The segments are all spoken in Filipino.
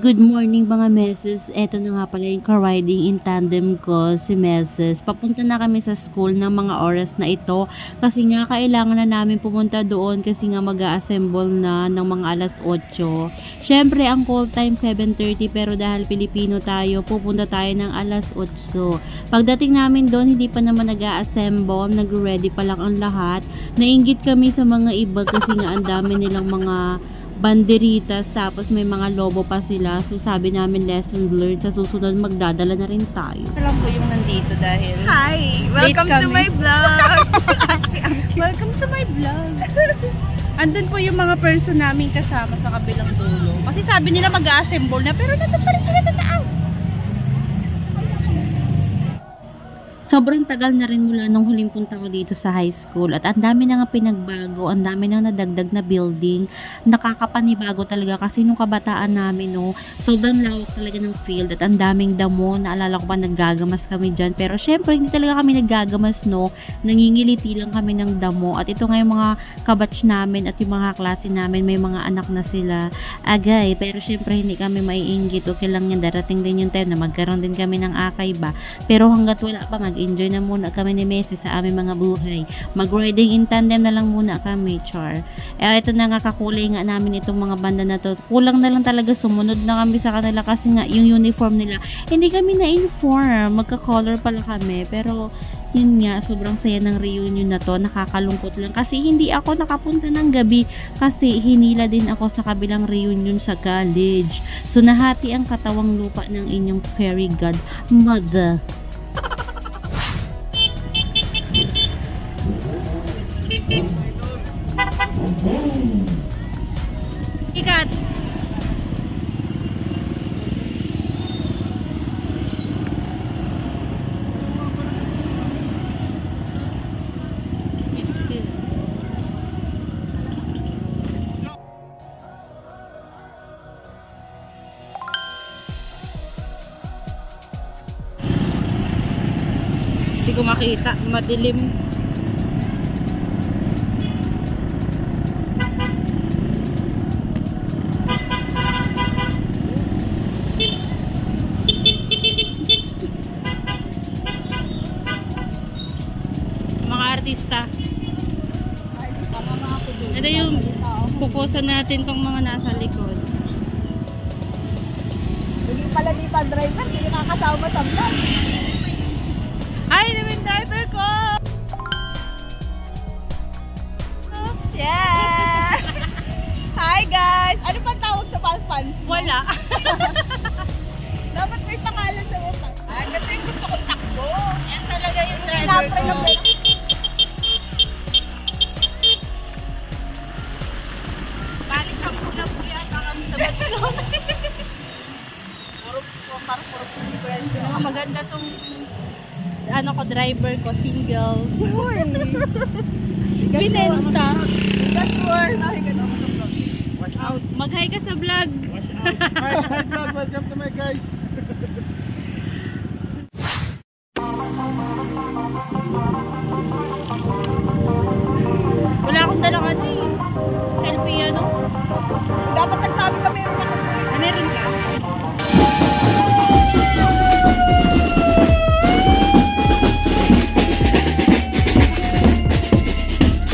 Good morning mga meses. Eto na nga pala yung ka-riding in tandem ko, si Meses. Papunta na kami sa school ng mga oras na ito kasi nga kailangan na namin pumunta doon kasi nga mag-a-assemble na ng mga alas 8. Syempre ang call time 7:30 pero dahil Pilipino tayo, pupunta tayo ng alas 8. Pagdating namin doon, hindi pa naman nag-a-assemble, nag-ready pa lang ang lahat. Nainggit kami sa mga iba kasi nga ang dami nilang mga banderitas, tapos may mga lobo pa sila. So sabi namin lesson learned, sa susunod magdadala na rin tayo. Alam ko yung nandito dahil hi! Welcome to my vlog! Welcome to my vlog! Andun po yung mga person namin kasama sa kabilang dulo. Kasi sabi nila mag-a-assemble na pero nandun pa rin sila sa taas. Sobrang tagal na rin mula nung huling punta ko dito sa high school at ang dami na nga pinagbago, ang dami na nadagdag na building. Nakakapanibago talaga kasi nung kabataan namin, no, sobrang lawak talaga ng field at ang daming damo. Naalala ko pa naggagamas kami dyan, pero syempre hindi talaga kami naggagamas, no, nangingiliti lang kami ng damo. At ito nga yung mga kabatch namin at yung mga klase namin, may mga anak na sila agay, pero syempre hindi kami maiinggit. Okay lang yan, darating din yung time na magkaroon din kami ng akay ba, pero hanggat wala pa, enjoy na muna kami ni Messi sa aming mga buhay. Mag-riding in tandem na lang muna kami, char. Ito na nga, kakulay nga namin itong mga banda na to. Kulang na lang talaga, sumunod na kami sa kanila kasi nga yung uniform nila, hindi kami na-inform. Magka-color pala kami. Pero yun nga, sobrang saya ng reunion na to. Nakakalungkot lang kasi hindi ako nakapunta ng gabi kasi hinila din ako sa kabilang reunion sa college. So nahati ang katawang lupa ng inyong fairy god mother. Ikat. Hindi ko makita, madilim. Artista. Ito yung pupusan natin tong mga nasa likod. Hindi pala di pa driver, hindi nakakasama sa vlog. Ay, yung driver ko! Yeah! Hi guys! Ano pang tawag sa fans? Wala. Dapat may pangalan sa mukha. Kasi yung gusto kong takbo. Yan talaga yung driver ko. Balik sa pula-pula kami sa Barcelona. Maganda tong ano ko, driver ko, single. Uy! Binenta. That's more. Watch out. Mag-hi ka sa vlog. Watch out. Hi vlog. Welcome to my guys. Wala akong dalang ano eh. Selfie ano. Dapat nagsabi kami yung Meron ka?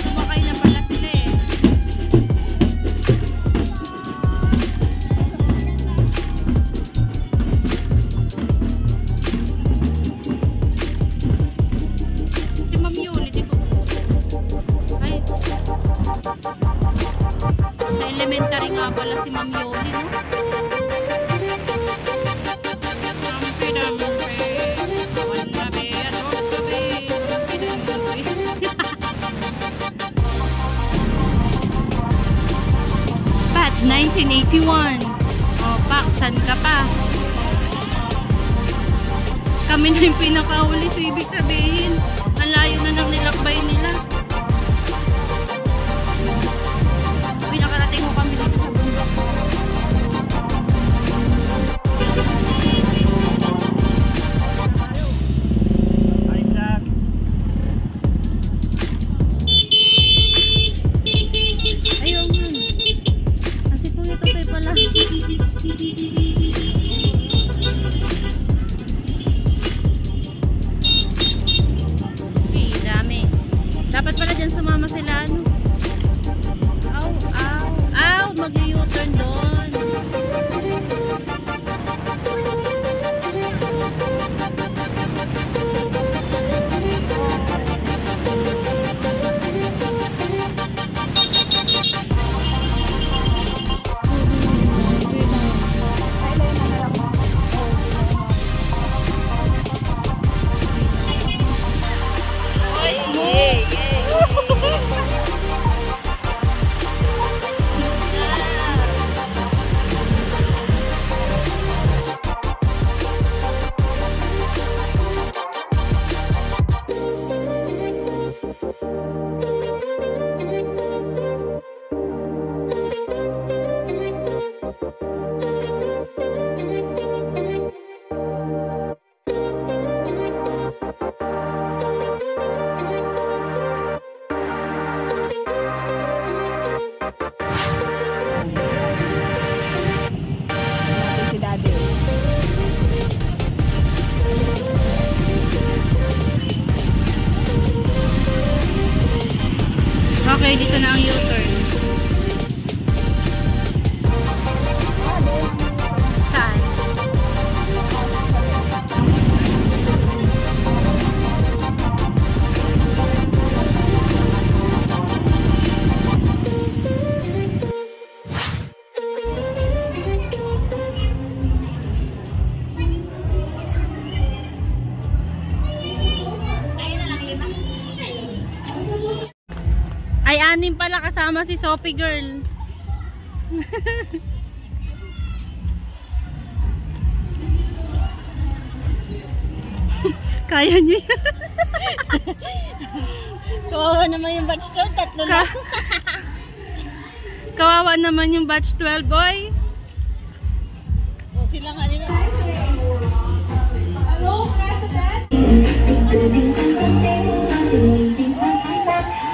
Sumakay na pala sila eh. Si Ma'am Yuli, di ba? Ay. Sa elementary nga pala si Ma'am Yoli, no? Pat, 1981. O, Pak, saan ka pa? Kami na yung pinakahuli, so ibig sabihin, ang layo na ng nilakbay nila. Pinakarating mo kami dito sa bundok. Ayun. Kasi kung ito pala. Anim pala kasama si Sophie girl. Kaya niyo yan. Kawawa naman yung batch 12, tatlo na. Kawawa naman yung batch 12 boy. O, sila nga nila. Hello, President!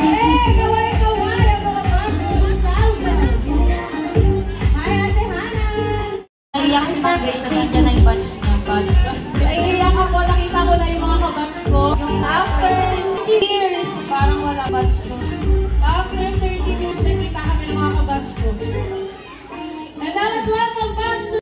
Hey, kaway-kaway ang mga batch 2000! Hi, Ate Hannah! Naiyak si Margaret na nandiyan na yung batch niya. Naiiyak ako, nakita ko na yung mga kabatch ko. Yung after 30 years, parang wala batch ko. After 30 years, nakita kami ng mga kabatch ko. And now, let's welcome batch to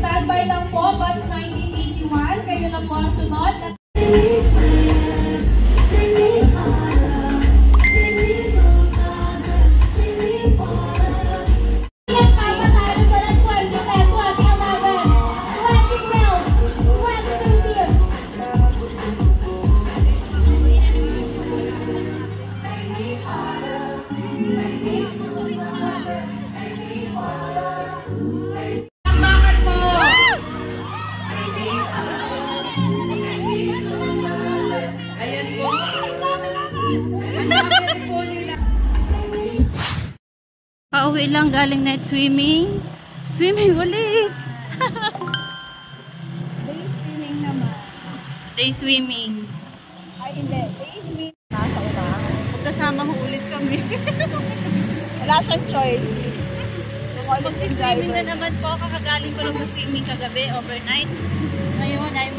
standby lang po, batch 1981. Kayo na po ang sunod. Pauwi lang galing night swimming. Swimming ulit. Day swimming naman. Day swimming. Ay, hindi. Day swimming. Nasa unahan. Magkasama ho ulit kami. Wala siyang choice. Mag-swimming na naman po. Kakagaling ko lang sa swimming kagabi, overnight. Ngayon ay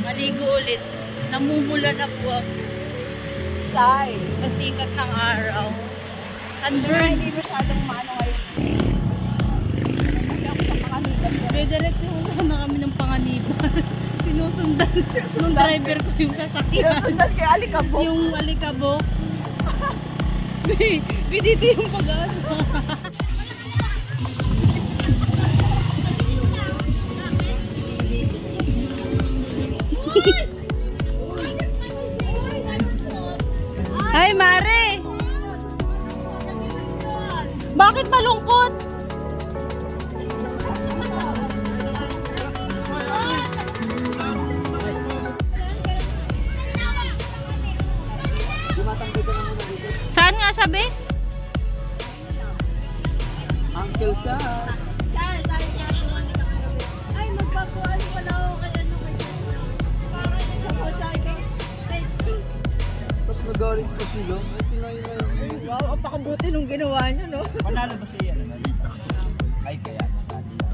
maligo ulit. Namumula na po ako. Side. Pasikat ng araw. Pero Sunburn. hindi masyadong maano ngayon. Kasi ako sa Panganiban. Direct na kami ng Panganiban. Sinusundan ng driver ko yung sasakyan. Sinusundan kay Alikabok. Yung Alikabok. Dito yung pag-asa. Hi, Mare! Bakit malungkot? Saan nga sabi? Uncle ka. Ay, magpapuan pala ako kaya nung para yung sa motorcycle. Tapos nagaling ko sila. Ay, tinayo na yun. Wow, ang pakabuti nung ginawa niya, no? Panalo ba siya na dito? Ay, kaya nasali ito.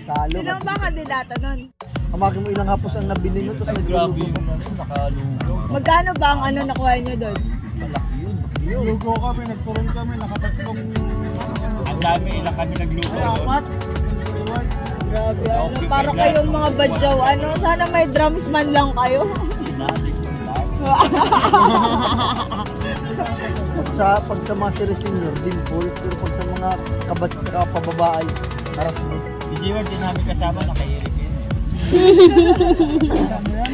Talo. Sino ba kandidato nun? Kamaki mo ilang hapos ang nabili mo, tapos Grabe naglulugo. yung nakalugo. Magkano ba ang ano nakuha niyo doon? Malaki yun. Lugo kami, nagturon kami, nakatatlong... Ang dami lang kami naglugo Ay, doon. apat. Grabe, ano? Para kayong mga badyaw, ano? Sana may drums man lang kayo. Sinabis ng dami. Pag sa mga senior, dimple. Pero pag sa mga kabat ka pababae, harassment. Si Jewel, din namin kasama, nakairik yun. Ano yan?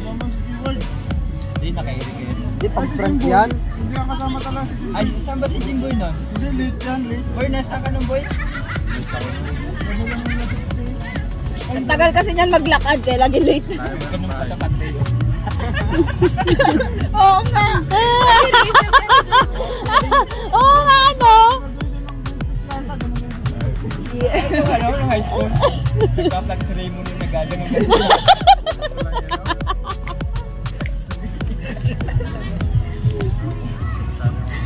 Naman si Jewel. Hindi, nakairik yun. Di, pag front yan. Hindi ang kasama talaga si Jimboy. Ay, saan ba si Jimboy nun? Hindi, late yan, late. Boy, nasaan ka nun, boy? Ang tagal kasi niyan maglakad, eh. Lagi late. Huwag ka nung patapat din. Oo nga. Oo nga, no? Ito, ano, yung high school. Nagpa-plug si Raymond yung nagaganon ka rin.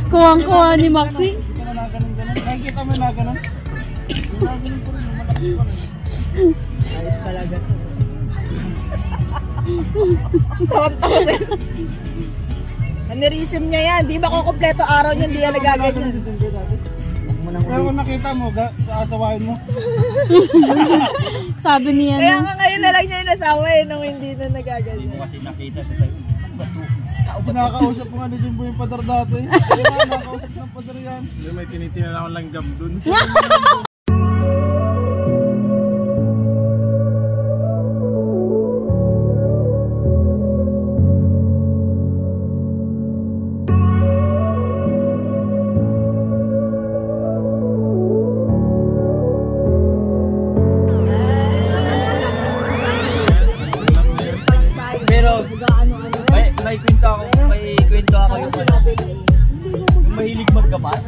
Kuwang-kuha ni Maxi. Hindi ka na ganun-ganun. Nakikita mo na ganun. Ginaganon ko rin, malaki pa rin. Ayos talaga. Tawag-tawa sa'yo. Anirism niya yan. Di ba kung kompleto araw niya, hindi yan nagaganyan. Si Jimboy dati. Huwag mo nang Pero kung nakita mo, aasawain mo. Sabi niya Kaya na. nga ngayon na lang niya yung nasawa eh, nung hindi na Hindi nagaganyan. mo kasi nakita sa sayo. Ano ba to? Tao ba to? Pinakausap ko nga ni Jimbo yung padar dati. Kaya nga, nakausap ng padar yan. May tinitingnan ako lang gab dun. Pero, may kwento ako yung ano, yung mahilig magkapas.